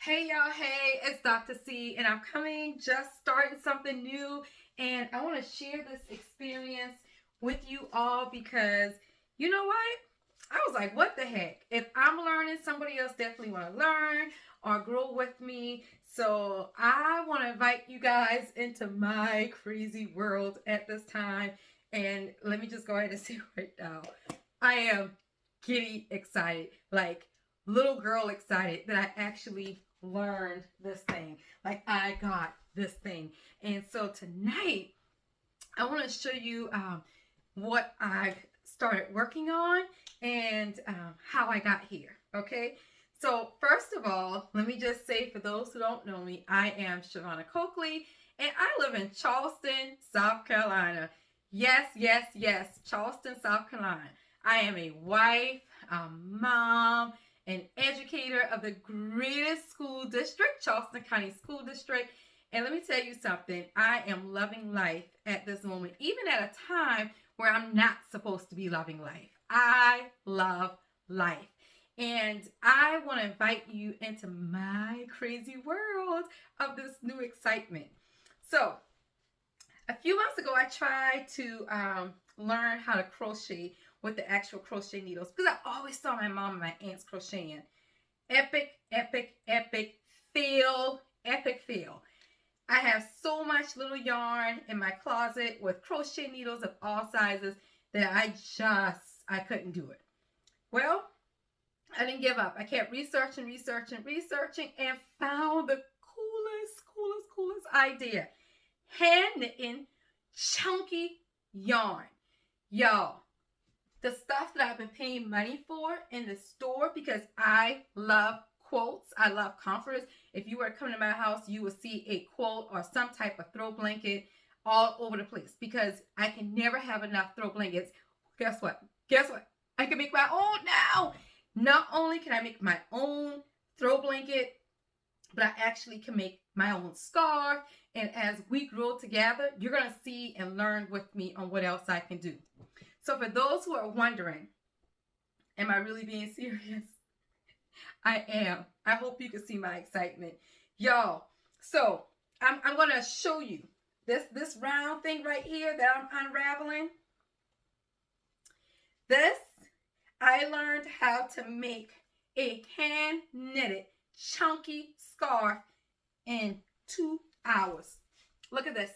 Hey y'all, hey, it's Dr. C, and I'm just starting something new, and I want to share this experience with you all because you know what? I was like, what the heck? If I'm learning, somebody else definitely want to learn or grow with me. So I want to invite you guys into my crazy world at this time. And let me just go ahead and say right now, I am giddy excited. Like little girl excited that I actually learned this thing. Like I got this thing. And so tonight, I want to show you what I started working on and how I got here. Okay. So, first of all, let me just say for those who don't know me, I am Shavonna Coakley and I live in Charleston, South Carolina. Yes, yes, yes, Charleston, South Carolina. I am a wife, a mom, an educator of the greatest school district, Charleston County School District. And let me tell you something, I am loving life at this moment, even at a time where I'm not supposed to be loving life. I love life. And I want to invite you into my crazy world of this new excitement. So, a few months ago, I tried to learn how to crochet with the actual crochet needles because I always saw my mom and my aunts crocheting. Epic, epic, epic fail, epic fail. I have so much little yarn in my closet with crochet needles of all sizes that I couldn't do it. Well, I didn't give up. I kept researching and found the coolest idea. Hand knitting chunky yarn. Y'all, the stuff that I've been paying money for in the store because I love quilts. I love comforters. If you were coming to my house, you would see a quilt or some type of throw blanket all over the place because I can never have enough throw blankets. Guess what? Guess what? I can make my own now. Not only can I make my own throw blanket, but I actually can make my own scarf. And as we grow together, you're going to see and learn with me on what else I can do. So for those who are wondering, am I really being serious? I am. I hope you can see my excitement. Y'all, so I'm going to show you this round thing right here that I'm unraveling. This, I learned how to make a hand knitted chunky scarf in 2 hours. Look at this.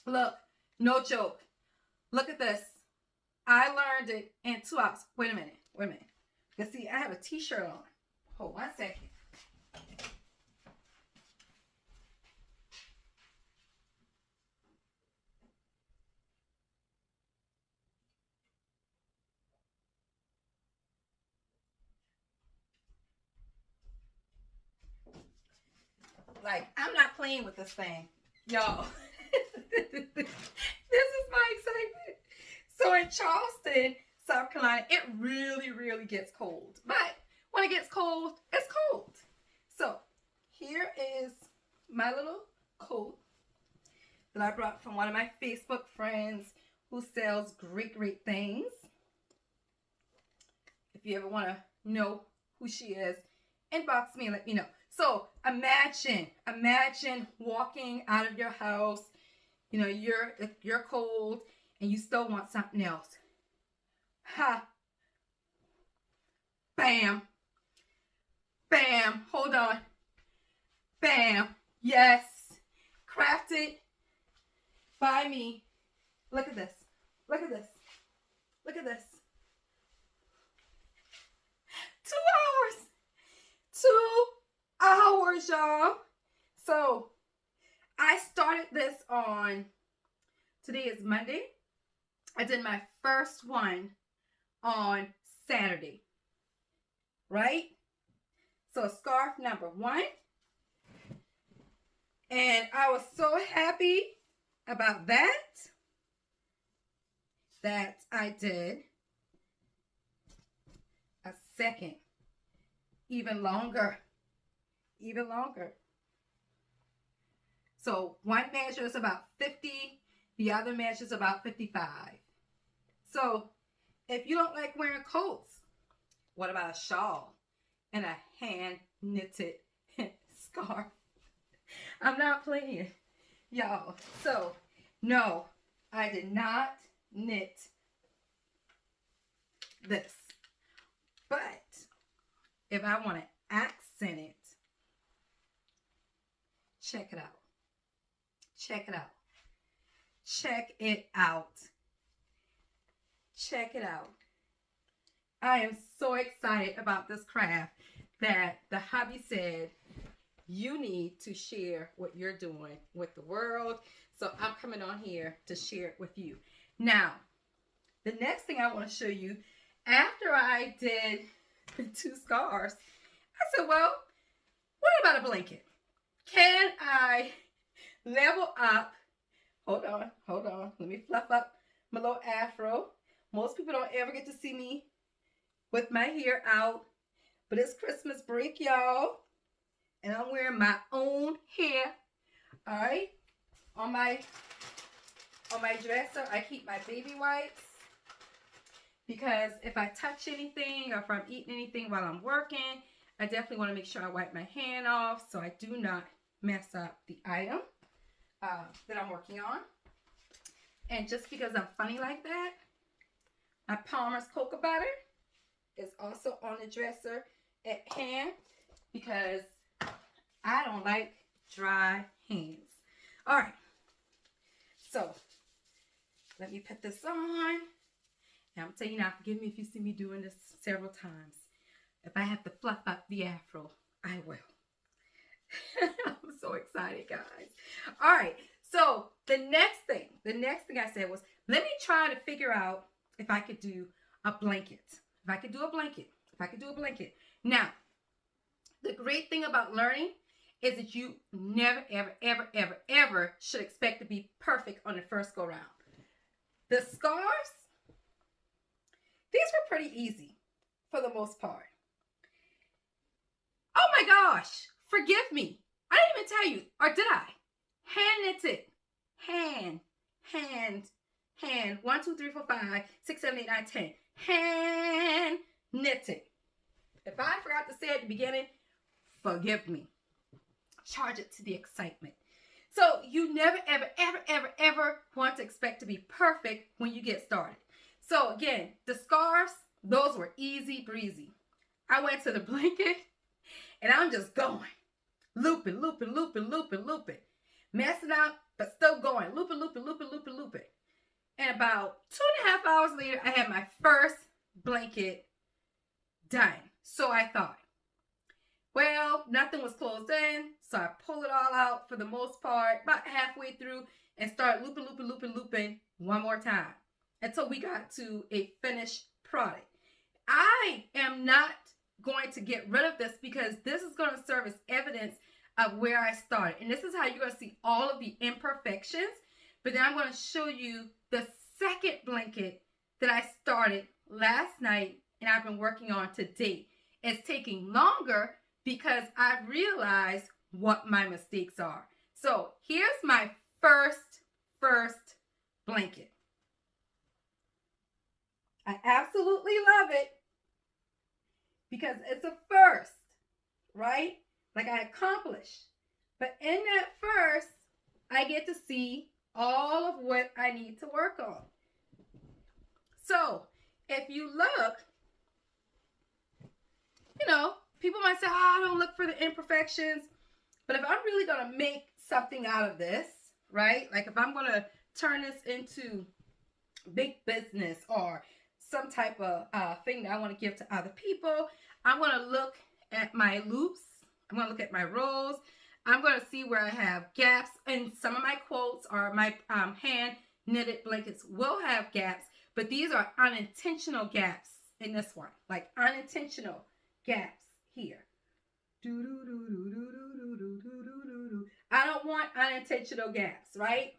Look, no joke. Look at this. I learned it in 2 hours. Wait a minute. Because see, I have a t-shirt on. Hold 1 second. Like, I'm not playing with this thing. Y'all. This is my excitement. So in Charleston, South Carolina, it really gets cold. But when it gets cold, it's cold. So here is my little coat that I brought from one of my Facebook friends who sells great things. If you ever want to know who she is, inbox me and let me know. So imagine walking out of your house. You know, you're cold and you still want something else. Ha! Bam! Bam! Hold on. Bam! Yes! Crafted by me. Look at this. Look at this. Look at this. 2 hours. 2 hours, y'all. So I started this on, today is Monday. I did my first one on Saturday, right? So scarf number 1. And I was so happy about that I did a second, even longer. So one measure is about 50, the other measure is about 55. So if you don't like wearing coats, what about a shawl and a hand knitted scarf. I'm not playing, y'all. So, no, I did not knit this. But if I want to accent it, check it out. Check it out. Check it out. Check it out. I am so excited about this craft that the hubby said you need to share what you're doing with the world. So I'm coming on here to share it with you. Now, the next thing I want to show you, after I did the 2 scarves, I said, well, what about a blanket? Can I level up? Hold on. Let me fluff up my little afro. Most people don't ever get to see me with my hair out, but it's Christmas break, y'all, and I'm wearing my own hair. All right, on my dresser, I keep my baby wipes because if I touch anything or if I'm eating anything while I'm working, I definitely want to make sure I wipe my hand off so I do not mess up the item that I'm working on. And just because I'm funny like that, my Palmer's cocoa butter is also on the dresser at hand because I don't like dry hands. All right, so let me put this on. And I'm telling you now, forgive me if you see me doing this several times. If I have to fluff up the afro, I will. I'm so excited, guys. All right, so the next thing I said was, let me try to figure out if I could do a blanket. If I could do a blanket. Now, the great thing about learning is that you never, ever should expect to be perfect on the first go round. The scarves, these were pretty easy for the most part. Oh my gosh, forgive me. I didn't even tell you, or did I? Hand knitted. Hand. 1, 2, 3, 4, 5, 6, 7, 8, 9, 10. Hand knitted. If I forgot to say it at the beginning, forgive me. Charge it to the excitement. So you never, ever want to expect to be perfect when you get started. So again, the scarves, those were easy breezy. I went to the blanket and I'm just going. Looping. Messing up, but still going. Looping. And about 2.5 hours later, I had my first blanket done. So I thought, well, nothing was closed in, so I pulled it all out for the most part, about halfway through, and started looping one more time until we got to a finished product. I am not going to get rid of this because this is going to serve as evidence of where I started. And this is how you're going to see all of the imperfections. But then I'm going to show you the second blanket that I started last night and I've been working on to date. It's taking longer because I realized what my mistakes are. So here's my first blanket. I absolutely love it because it's a first, right? Like I accomplished. But in that first, I get to see all of what I need to work on. So if you look, people might say, oh, I don't look for the imperfections. But if I'm really going to make something out of this, right? Like if I'm going to turn this into big business or some type of thing that I want to give to other people, I'm going to look at my loops. I'm going to look at my rows. I'm going to see where I have gaps. And some of my quotes or my hand knitted blankets will have gaps. But these are unintentional gaps in this one. Like unintentional gaps here. I don't want unintentional gaps, right?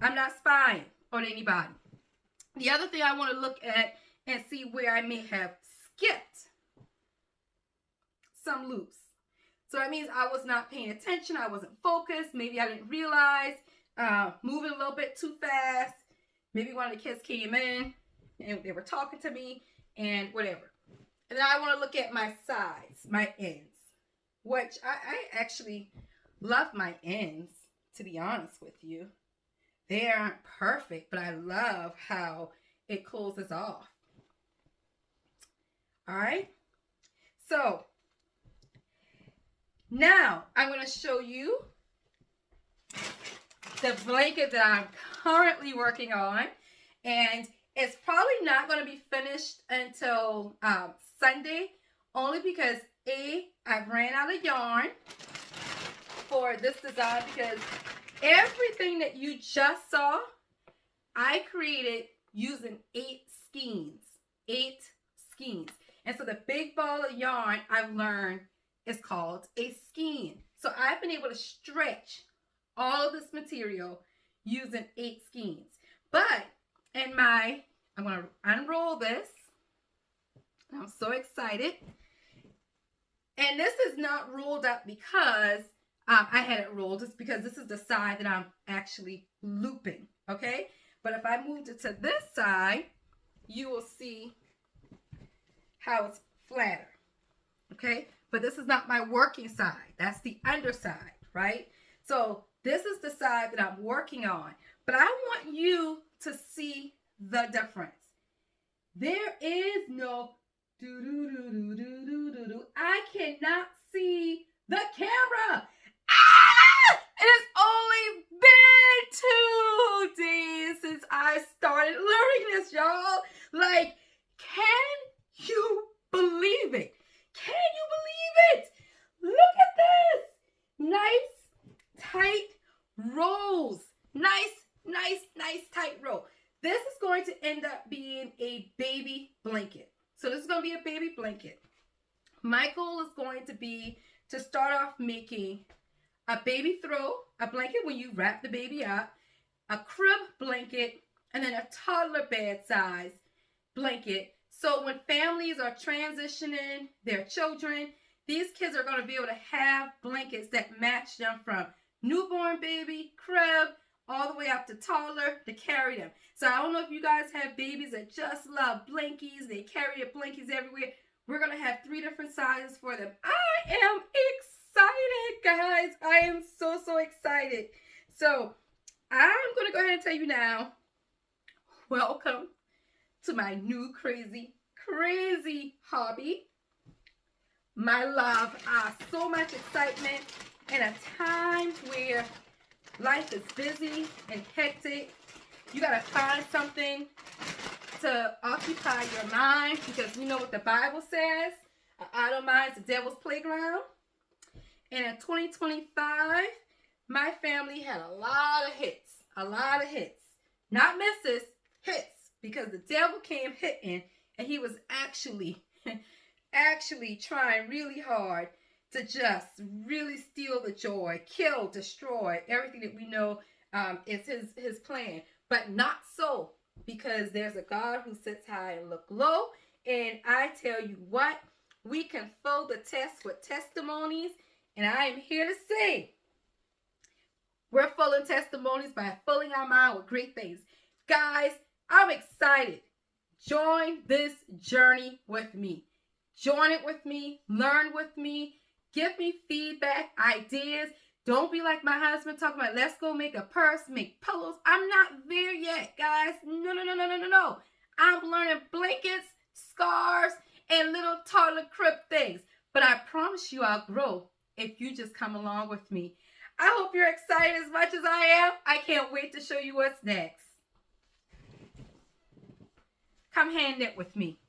I'm not spying on anybody. The other thing I want to look at and see where I may have skipped some loops. So that means I was not paying attention. I wasn't focused. Maybe I didn't realize. Moving a little bit too fast. Maybe one of the kids came in and they were talking to me and whatever. And then I want to look at my sides, my ends. which I actually love my ends, to be honest with you. They aren't perfect, but I love how it closes off. All right. So now I'm going to show you the blanket that I'm currently working on. And it's probably not going to be finished until Sunday, only because I've ran out of yarn for this design, because everything that you just saw, I created using 8 skeins. 8 skeins. And so the big ball of yarn I've learned is called a skein. So I've been able to stretch all of this material using 8 skeins. But I'm going to unroll this. I'm so excited. And this is not rolled up because I had it rolled. It's because this is the side that I'm actually looping, okay? But if I moved it to this side, you will see how it's flatter, okay? But this is not my working side. That's the underside, right? So this is the side that I'm working on. But I want you to see the difference. There is no do-do-do-do-do-do-do-do. I cannot see the camera. Ah! It has only been 2 days since I started learning this, y'all. Like, can you believe it? Can you believe it? Look at this. Nice, tight rolls. Nice, tight roll. This is going to end up being a baby blanket. So this is going to be a baby blanket. My goal is going to be to start off making a baby throw, a blanket when you wrap the baby up, a crib blanket, and then a toddler bed size blanket. So when families are transitioning their children, these kids are going to be able to have blankets that match them from newborn baby, crib, all the way up to toddler to carry them. So I don't know if you guys have babies that just love blankies. They carry their blankies everywhere. We're going to have 3 different sizes for them. I am excited, guys. I am so excited. So I'm going to go ahead and tell you now, welcome to my new crazy hobby. My love, so much excitement in a time where life is busy and hectic. You got to find something to occupy your mind, because we know what the Bible says. An idle mind is the devil's playground. And in 2025, my family had a lot of hits. Not misses, hits. Because the devil came hitting, and he was actually trying really hard to just really steal the joy, kill, destroy, everything that we know is his plan. But not so, because there's a God who sits high and look low. And I tell you what, we can fill the test with testimonies. And I am here to say, we're filling testimonies by filling our mind with great things. Guys, I'm excited. Join this journey with me. Join it with me. Learn with me. Give me feedback, ideas. Don't be like my husband talking about, let's go make a purse, make pillows. I'm not there yet, guys. No. I'm learning blankets, scarves, and little toddler crib things. But I promise you I'll grow if you just come along with me. I hope you're excited as much as I am. I can't wait to show you what's next. Come hand knit with me.